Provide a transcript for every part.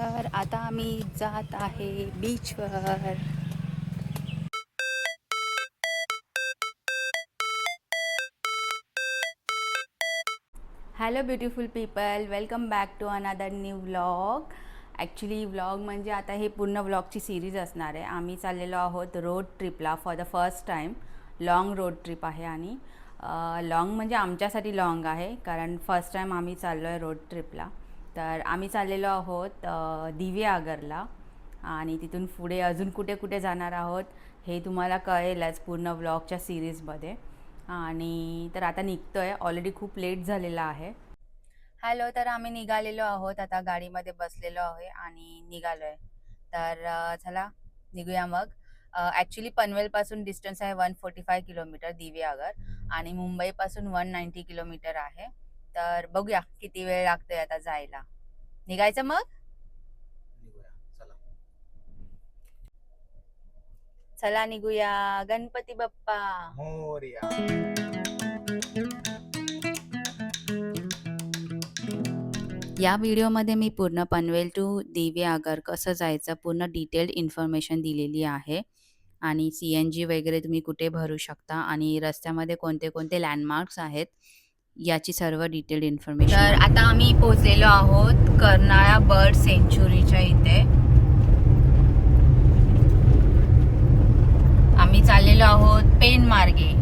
तर आता आम्ही जात आहे बीचवर. Hello beautiful people, welcome back to another new vlog. Actually vlog म्हणजे आता हे पूर्ण व्लॉगची सिरीज असणार आहे. आम्ही चाललेलो आहोत रोड ट्रिपला for the first time. Long road trip आहे आणि लाँग म्हणजे आमच्यासाठी लाँग आहे कारण फर्स्ट टाईम आम्ही चाललो आहे रोड ट्रिपला. तर आम्ही चाललेलो आहोत दिवेआगरला आणि तिथून पुढे अजून कुठे कुठे जाणार आहोत हे तुम्हाला कळेलच पूर्ण व्लॉगच्या सिरीजमध्ये. आणि तर आता निघतो आहे, ऑलरेडी खूप लेट झालेला आहे. हॅलो, तर आम्ही निघालेलो आहोत, आता गाडीमध्ये बसलेलो आहे आणि निघालो आहे. तर चला निघूया मग. ॲक्च्युली पनवेलपासून डिस्टन्स आहे 145 किलोमीटर दिवेआगर आणि मुंबईपासून 190 किलोमीटर आहे. तर बघूया किती वेळ लागतोय आता जायला. निघायचं मग. चला निघूया. गणपती बाप्पा मोरया. या व्हिडिओमध्ये मी पूर्ण पनवेल टू दिवेआगर कसं जायचं पूर्ण डिटेल्ड इन्फॉर्मेशन दिलेली आहे आणि CNG वगैरे तुम्ही कुठे भरू शकता आणि रस्त्यामध्ये कोणते कोणते लँडमार्क्स आहेत याची सर्व डिटेल्ड इन्फॉर्मेशन. तर आता आम्ही पोहोचलेलो आहोत कर्नाळा बर्ड सेंच्युरीच्या इथे. आम्ही चाललेलो आहोत पेन मार्गे.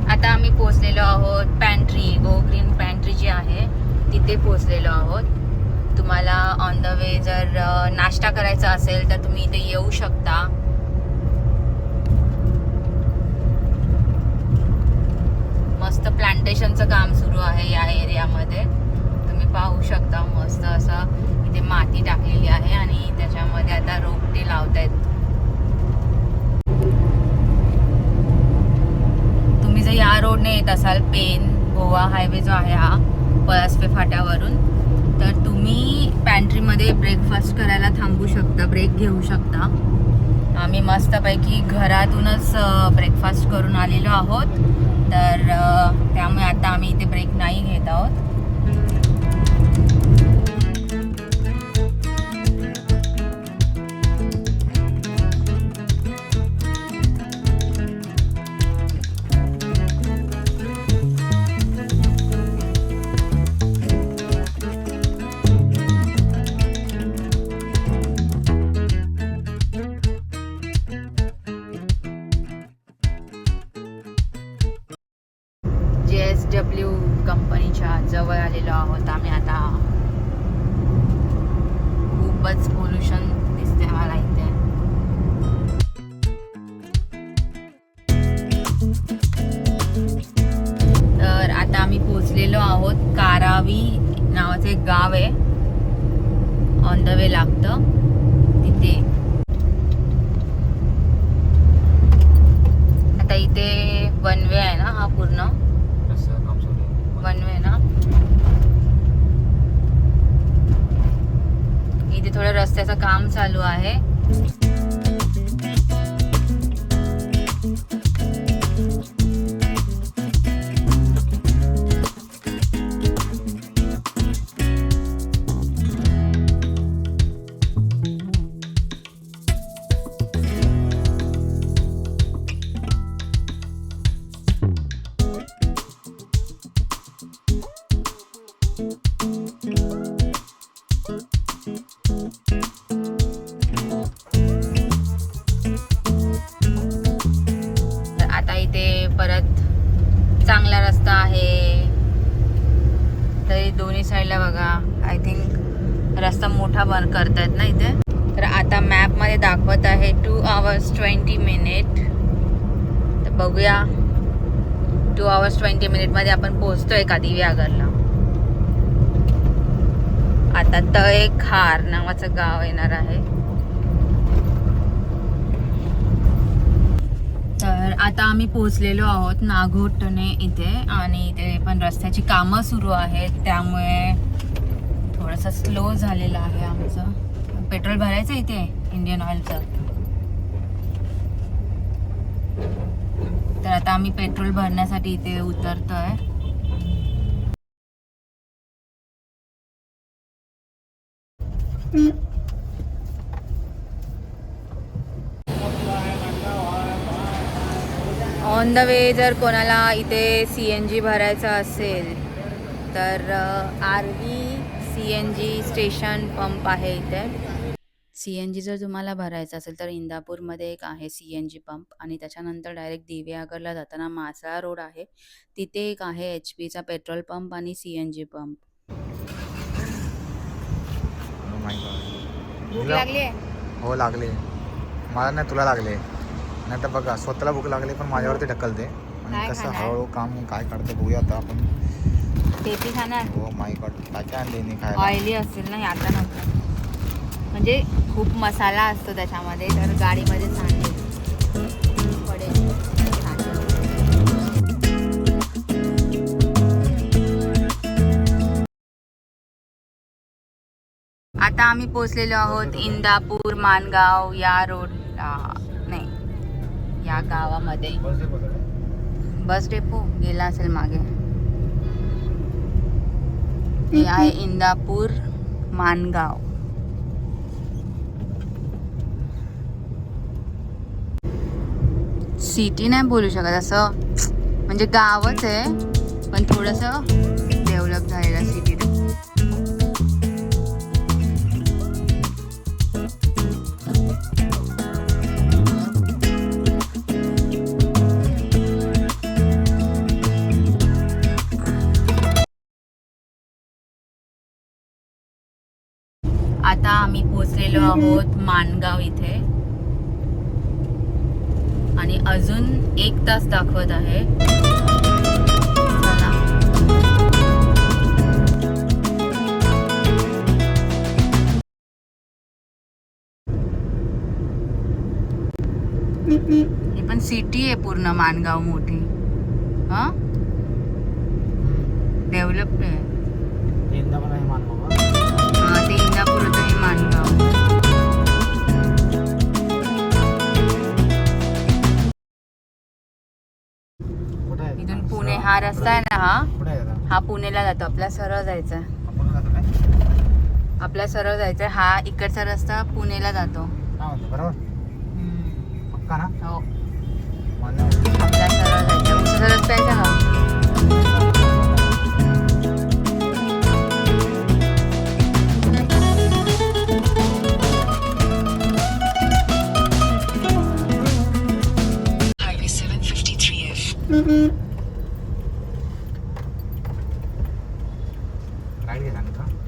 आता आम्ही पोहोचलेलो आहोत पॅन्ट्री, गो ग्रीन पॅन्ट्री जी आहे तिथे पोहोचलेलो आहोत. तुम्हाला ऑन द वे जर नाश्ता करायचा असेल तर तुम्ही इथे येऊ शकता. मस्त प्लांटेशनचं काम सुरू आहे या एरियामध्ये. तुम्ही पाहू शकता मस्त असं इथे माती टाकलेली आहे आणि त्याच्यामध्ये आता रोपटे लावतायत. तुम्ही जर या रोडने येत असाल पेन गोवा हायवे जो आहे हा पळसपे फाट्यावरून, तर तुम्ही पॅन्ट्रीमध्ये ब्रेकफास्ट करायला थांबू शकता, ब्रेक घेऊ शकता. आम्ही मस्तपैकी घरातूनच ब्रेकफास्ट करून आलेलो आहोत. तर त्यामुळे आता आम्ही इथे ब्रेक नाही घेत आहोत. JSW कंपनीच्या जवळ आलेलो आहोत आम्ही आता. खूपच पोल्युशन दिसते मला इथे. तर आता आम्ही पोहोचलेलो आहोत. कारावी नावाचं एक गाव आहे, ऑन द वे लागतं तिथे. आता इथे वन वे आहे ना हा पूर्ण, वन वे ना. इथे थोडं रस्त्याचं काम चालू आहे. परत चांगला रस्ता आहे. तरी दोन्ही साईडला बघा, आय थिंक रस्ता मोठा बंद करतायत ना इथे. तर आता मॅपमध्ये दाखवत आहे 2 hours 20 minutes. तर बघूया 2 hours 20 minutes मध्ये आपण पोहोचतोय का दिवेआगरला. आता तळेखार नावाचं गाव येणार आहे. तर आता आम्ही पोहोचलेलो आहोत नागोठणे इथे आणि इथे पण रस्त्याची कामं सुरू आहेत, त्यामुळे थोडंसं स्लो झालेलं आहे आमचं. पेट्रोल भरायचं इथे इंडियन ऑइलचं. तर आता आम्ही पेट्रोल भरण्यासाठी इथे उतरतोय. ऑन द वे जर कोणाला इथे CNG भरायचं असेल तर RV CNG स्टेशन पंप आहे इथे. CNG जर तुम्हाला भरायचं असेल तर इंदापूरमध्ये एक आहे CNG पंप आणि त्याच्यानंतर डायरेक्ट दिवेआगरला जाताना मासळा रोड आहे, तिथे एक आहे HPचा पेट्रोल पंप आणि CNG पंप. भूक लागली आहे? हो लागली. मला नाही, तुला लागले नाही तर बघा स्वतःला भूक लागली पण माझ्यावरती ढकलते. आणि कसं हळूहळू काम काय काढते बघूया आता आपण. पेपी खाणार? हो माय गॉड, काय काय आणले नाही खायला. ऑइली असेल ना आता नव्हतं, म्हणजे खूप मसाला असतो त्याच्यामध्ये, तर गाडीमध्ये सांगेल पडेल. आता आम्ही पोहोचलेलो आहोत इंदापूर माणगाव या रोडला, नाही या गावामध्ये. बस डेपो गेला असेल मागे. हे आहे इंदापूर माणगाव. सिटी नाही बोलू शकत असं, म्हणजे गावच आहे पण थोडंसं डेव्हलप झालेलं सिटी. आता आम्ही पोहोचलेलो आहोत माणगाव इथे आणि अजून 1 तास दाखवत आहे. ही पण सिटी आहे पूर्ण माणगाव मोठी. हा डेव्हलप्ड आहे. ते इंदापूर होतं हे माणगाव. इथून पुणे हा रस्ता आहे ना, हा पुणेला जातो. आपला सरळ जायचा, आपला सरळ जायचा. हा इकडचा रस्ता पुणेला जातो. बरोबर पक्का ना? हो आपला सरळ जायचा. उसाचा रस्ता आहे का?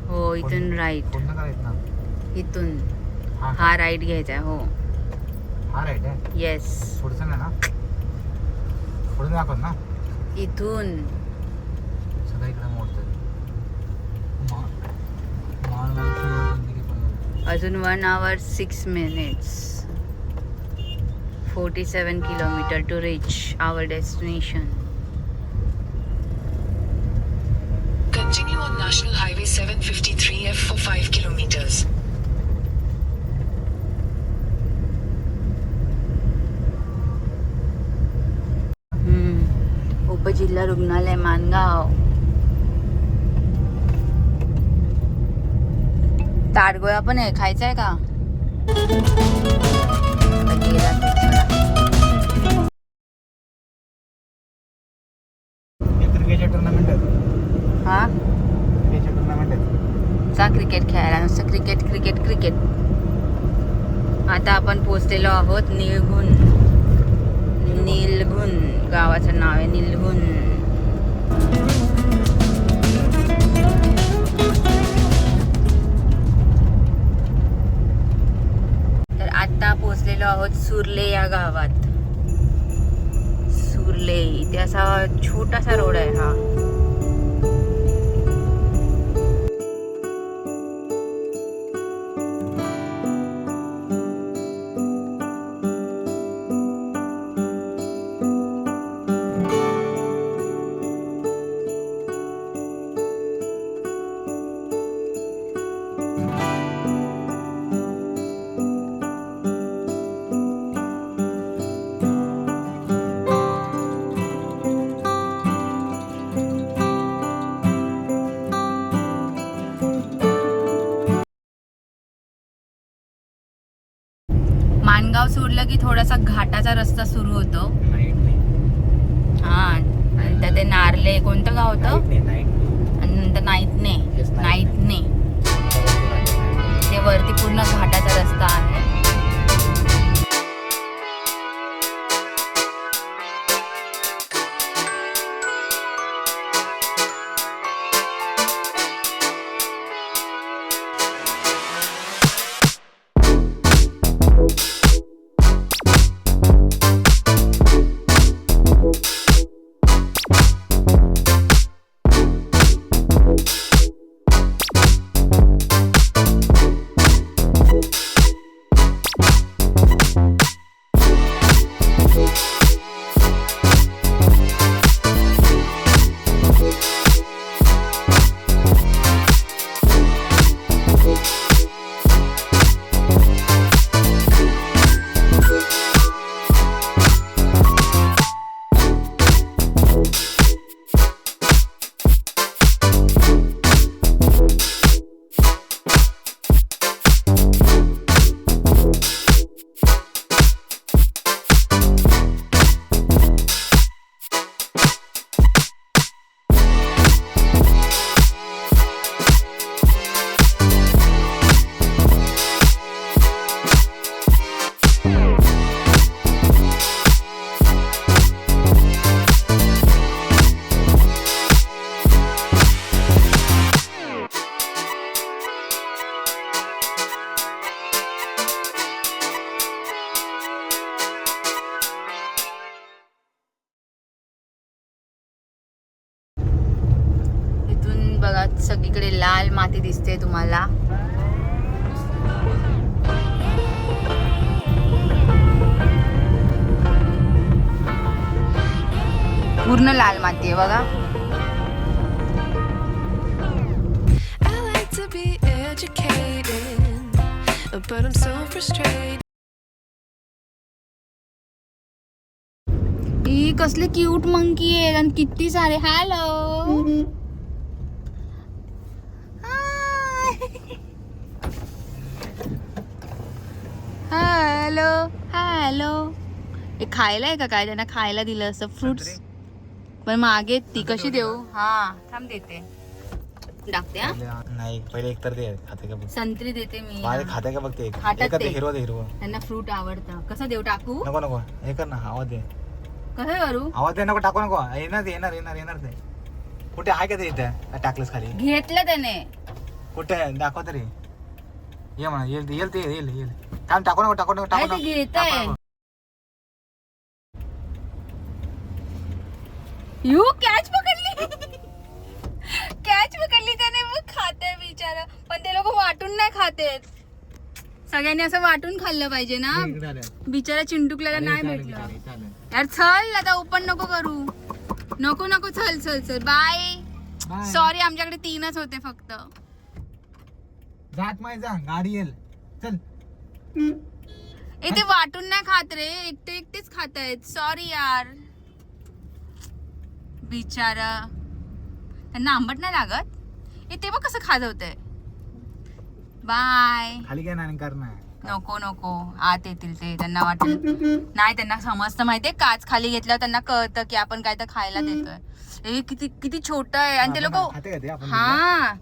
हो इथून राईट, इथून हा राईट घ्यायचा. हो हा राईट आहे. येस पुढचं नाही ना, पुढे दाखवत ना इथून. सगळं इकडे मोडतं. अजून 1 hour 6 minutes 47 kilometer to reach our destination. Continue on National Highway 753F for 5 kilometers. उपजिल्हा रुग्णालय माणगाव. ताडगोळा पण आहे, खायचा आहे का? क्रिकेटचे टुर्नामेंट आहे. हा क्रिकेटचे टुर्नामेंट आहे. चा क्रिकेट खेळायला, नुसतं क्रिकेट क्रिकेट क्रिकेट. आता आपण पोहोचलेलो आहोत निलगुण. निलगुण गावाचं नाव आहे निलगुण. तर आता पोहोचलेलो आहोत सुर्ले या गावात. सुर्ले इथे असा छोटासा रोड आहे हा. गाव सोडलं की थोडासा घाटाचा रस्ता सुरू होतो. हा, नंतर ते नारले कोणतं गाव होतं आणि नंतर नाईटने ते वरती पूर्ण घाटाचा रस्ता आहे. बघा सगळीकडे लाल माती दिसते तुम्हाला. पूर्ण लाल माती आहे बघा. I like to be educated, but I'm so frustrated. ही कसले क्यूट मंकी आहे आणि किती सारे. Hello hello hello. हे खायला आहे का काय? त्यांना खायला दिलं असं फ्रुट्स. पण मागे ती कशी देऊ? हा थांब देते, टाकते. हा नाही पहिले एक तर ते खाते का बघ. संत्री देते मी. खाते का बघ ते खातात ते. हिरवं त्यांना फ्रूट आवडतं. कसं देऊ? टाकू नको हे कर ना. आवाज दे. कसं करू? आवाज दे. नको टाकू नको. येणार ते. कुठे आहे का ते इथे? टाकलंस खाली? घेतलं त्याने. कुठे दाखव तरी. ये म्हणा येईल. थांब टाकू नको. घेताय यू कॅच पकडली त्याने. मग खाते बिचारा. पण ते लोक वाटून नाही खातेत. सगळ्यांनी असं वाटून खाल्लं पाहिजे ना. बिचारा चिंटूकला नाही भेटलं. यार चल आता ओपन नको करू. नको चल बाय. सॉरी आमच्याकडे 3च होते फक्त. जात माय जा गाडी येईल. चल. ते वाटून नाही खात रे. एकटेच खातायत. सॉरी यार. बिचारा. त्यांना आंबट नाही लागत. ते बघ कसं खाजवतंय. बाय. खाली काय नाही करणार. नको आत येतील ते. त्यांना वाटेल नाही. त्यांना समजतं माहितीये. काच खाली घेतल्यावर त्यांना कळतं की आपण काय तर खायला देतोय. हे किती छोट आहे. आणि ते लोक हा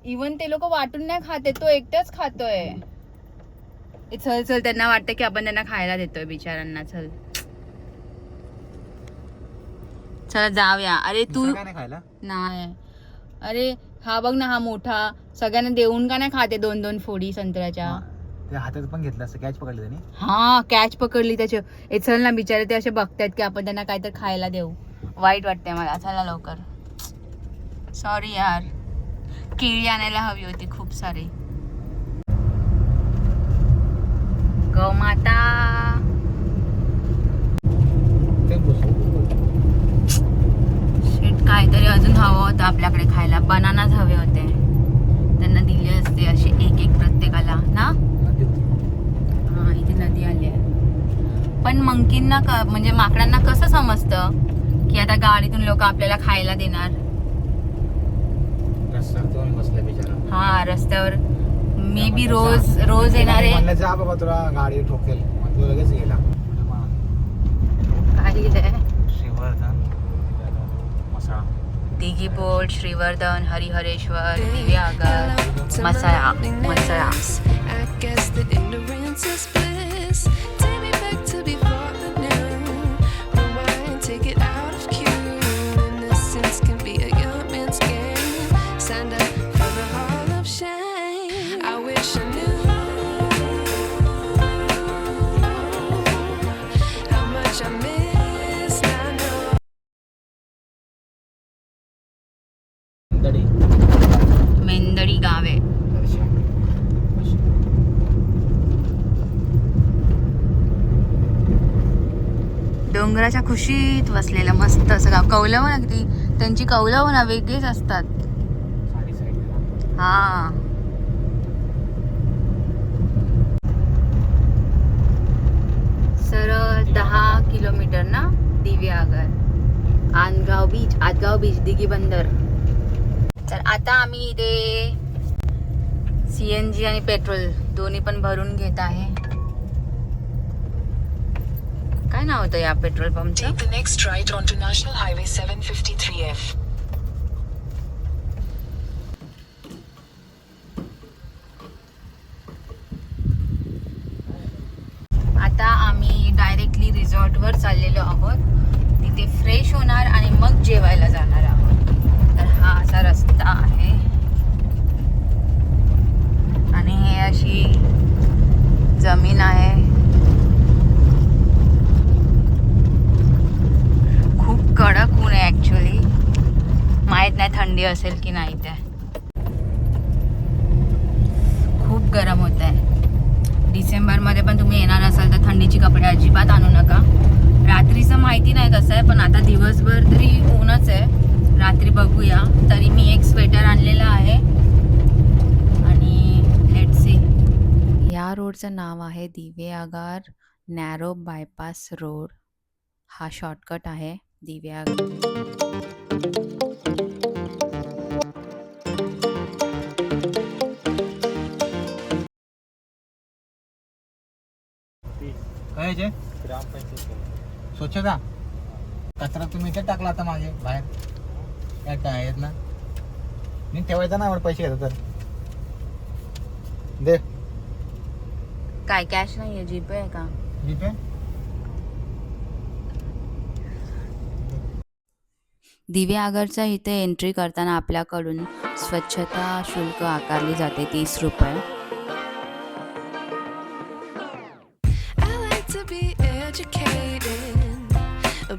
इवन ते लोक वाटून नाही खाते. तो एकटाच खातोय. चल त्यांना वाटतं की आपण त्यांना खायला देतोय बिचारांना. चला जाऊया. अरे तू नाही. अरे हा बघ ना, हा मोठा सगळ्यांना देऊन का नाही खाते 2-2 फोडी संत्र्याच्या. ते हातात पण घेतलं असं. कॅच पकडली त्यांनी. हा कॅच पकडली त्याच्या. चल ना बिचारे ते असे बघतायत की आपण त्यांना काहीतरी खायला देऊ. वाईट वाटतंय मला. चला लवकर. सॉरी यार. केळी आणायला हवी होती खूप सारी. गौ माता. काहीतरी अजून हवं होतं आपल्याकडे खायला. बनानाच हवे होते. त्यांना दिले असते असे एक प्रत्येकाला ना. हा इथे नदी आली आहे. पण मंकींना म्हणजे माकडांना कसं समजतं की आता गाडीतून लोक आपल्याला खायला देणार. हा रस्त्यावर मे बी रोज येणारे. तुला गाडी ठोकेल. तो लगेच गेला. काय लिहिलंय? Shrivardhan Mhasala. Dighi board, Shrivardhan, Harihareshwar, Diveagar, Mhasala. I guess that ignorance is bliss. Take me back to before the new. Rewind, take it out of cue. Innocence can be a young man's game. Signed up for the hall of shame. I wish I knew how much I missed. I know. मेंदडी गाव आहे. डोंगराच्या खुशीत बसलेलं मस्त असं गाव. कौलवं ना किती, त्यांची कौलवं ना वेगळीच असतात. हा सरळ 10 किलोमीटर ना दिव्यागर. आदगाव बीच, दिघी बंदर. तर आता आम्ही इथे CNG आणि पेट्रोल दोन्ही पण भरून घेत आहे. काय नाव होतं या petrol पंपचं? Take the next right onto National Highway 753F. आता आम्ही डायरेक्टली रिसॉर्टवर चाललेलो आहोत. तिथे फ्रेश होणार आणि मग जेवायला जाणार आहोत. तर हा असा रस्ता आहे आणि हे अशी जमीन आहे. खूप कडक ऊन आहे ॲक्च्युली. माहीत नाही थंडी असेल की नाही. ते खूप गरम होत आहे. डिसेंबरमध्ये पण तुम्ही येणार असाल तर थंडीचे कपडे अजिबात आणू नका. रात्रीचं माहिती नाही कसं आहे, पण आता दिवसभर तरी ऊनच आहे. रात्री बघूया. तरी मी एक स्वेटर आणलेला आहे आणि लेट्स सी. या रोडचं नाव आहे दिव्यागर नॅरो बायपास रोड. हा शॉर्टकट आहे दिव्यागर. काय जे स्वच्छता कचरा तुम्ही इथे टाकला आता मागे बाहेर काय काय आहेत ना. मी ठेवायचा ना, पैसे घेतो तर दे. काय कॅश नाही आहे, जीपे आहे का? जीपे. दिव्यागरच्या इथे एंट्री करताना आपल्याकडून स्वच्छता शुल्क आकारली जाते 30 रुपये. I like to be educated,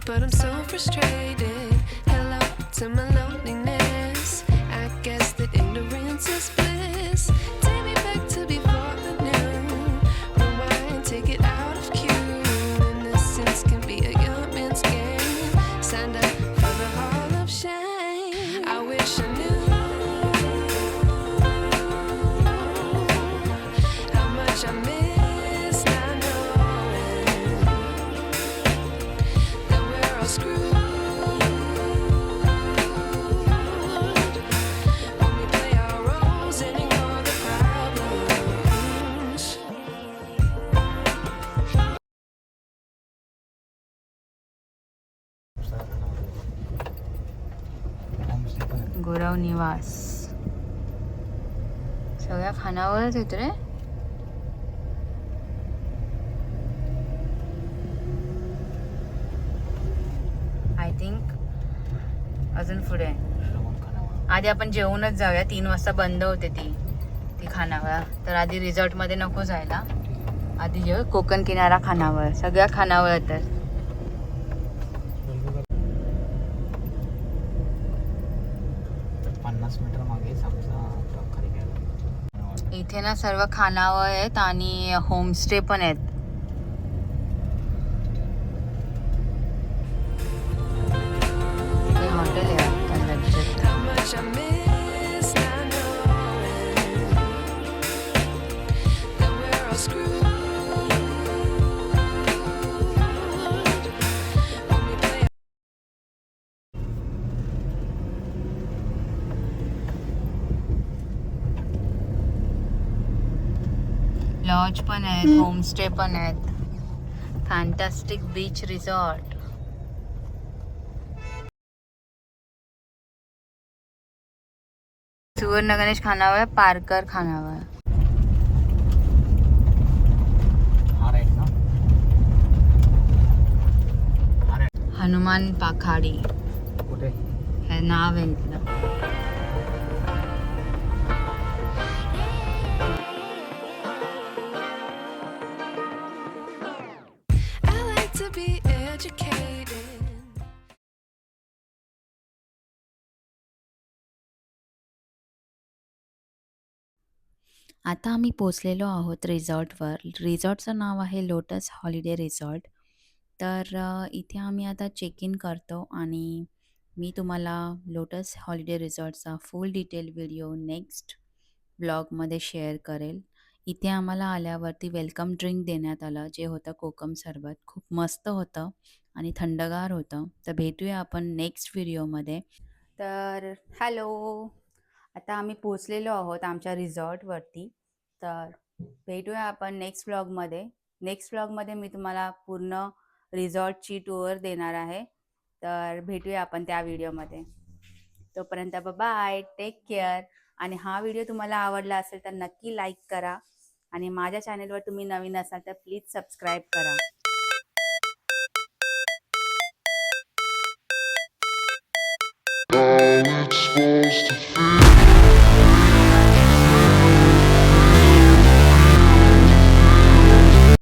but I'm so frustrated. Hello to my loneliness. I guess that ignorance is bliss. Take me back to before the new. Rewind, take it out of cue. Innocence can be a young man's game. Signed up for the hall of shame. I wish I knew how much I missed. I know that we're all screwed when we play our roles and ignore the problems. Gurav निवास सगळ्या खानावरच येत रे. I think अजून पुढे. आधी आपण जेवूनच जाऊया. 3 वाजता बंद होते ती खानावळ. तर आधी रिसॉर्टमध्ये नको जायला. आधी जेव कोकण किनारा खानावळ. सगळ्या खानावळ येतात. 50 मीटर मागे आमचा ट्रक खाली गेला. इथे ना सर्व खानावळ आहेत आणि होमस्टे पण आहेत. हे हॉटेल आहे वाटतं. How much I missed. I know that we're all screwed when we play. Lodge पण आहेत, होमस्टे पण आहेत. Fantastic beach resort. Suvarna Ganesh खाना हुआ है, पार्कर खाना हुआ है. हा राईट ना. हा राईट. हनुमान पाखाडी कुठे? हे नाव आहे इथलं. I like to be educated. आता आम्ही पोचलेलो आहोत रिसॉर्टवर. रिसॉर्टचं नाव आहे लोटस हॉलिडे रिसॉर्ट. तर इथे आम्ही आता चेक इन करतो आणि मी तुम्हाला लोटस हॉलिडे रिसॉर्टचा फुल डिटेल व्हिडिओ नेक्स्ट ब्लॉगमध्ये शेअर करेल. इथे आम्हाला आल्यावरती वेलकम ड्रिंक देण्यात आलं, जे होतं कोकम सरबत. खूप मस्त होतं आणि थंडगार होतं. तर भेटूया आपण नेक्स्ट व्हिडिओमध्ये. तर हॅलो, आता आम्ही पोचलेलो आहोत आमच्या रिसॉर्टवरती. तर भेटूया आपण नेक्स्ट ब्लॉगमध्ये. नेक्स्ट ब्लॉगमध्ये मी तुम्हाला पूर्ण रिसॉर्टची टूर देणार आहे. तर भेटूया आपण त्या व्हिडिओमध्ये. तोपर्यंत बाय, टेक केअर. आणि हा व्हिडिओ तुम्हाला आवडला असेल तर नक्की लाईक करा आणि माझ्या चॅनेलवर तुम्ही नवीन असाल तर प्लीज सबस्क्राईब करा. All it's supposed to feel.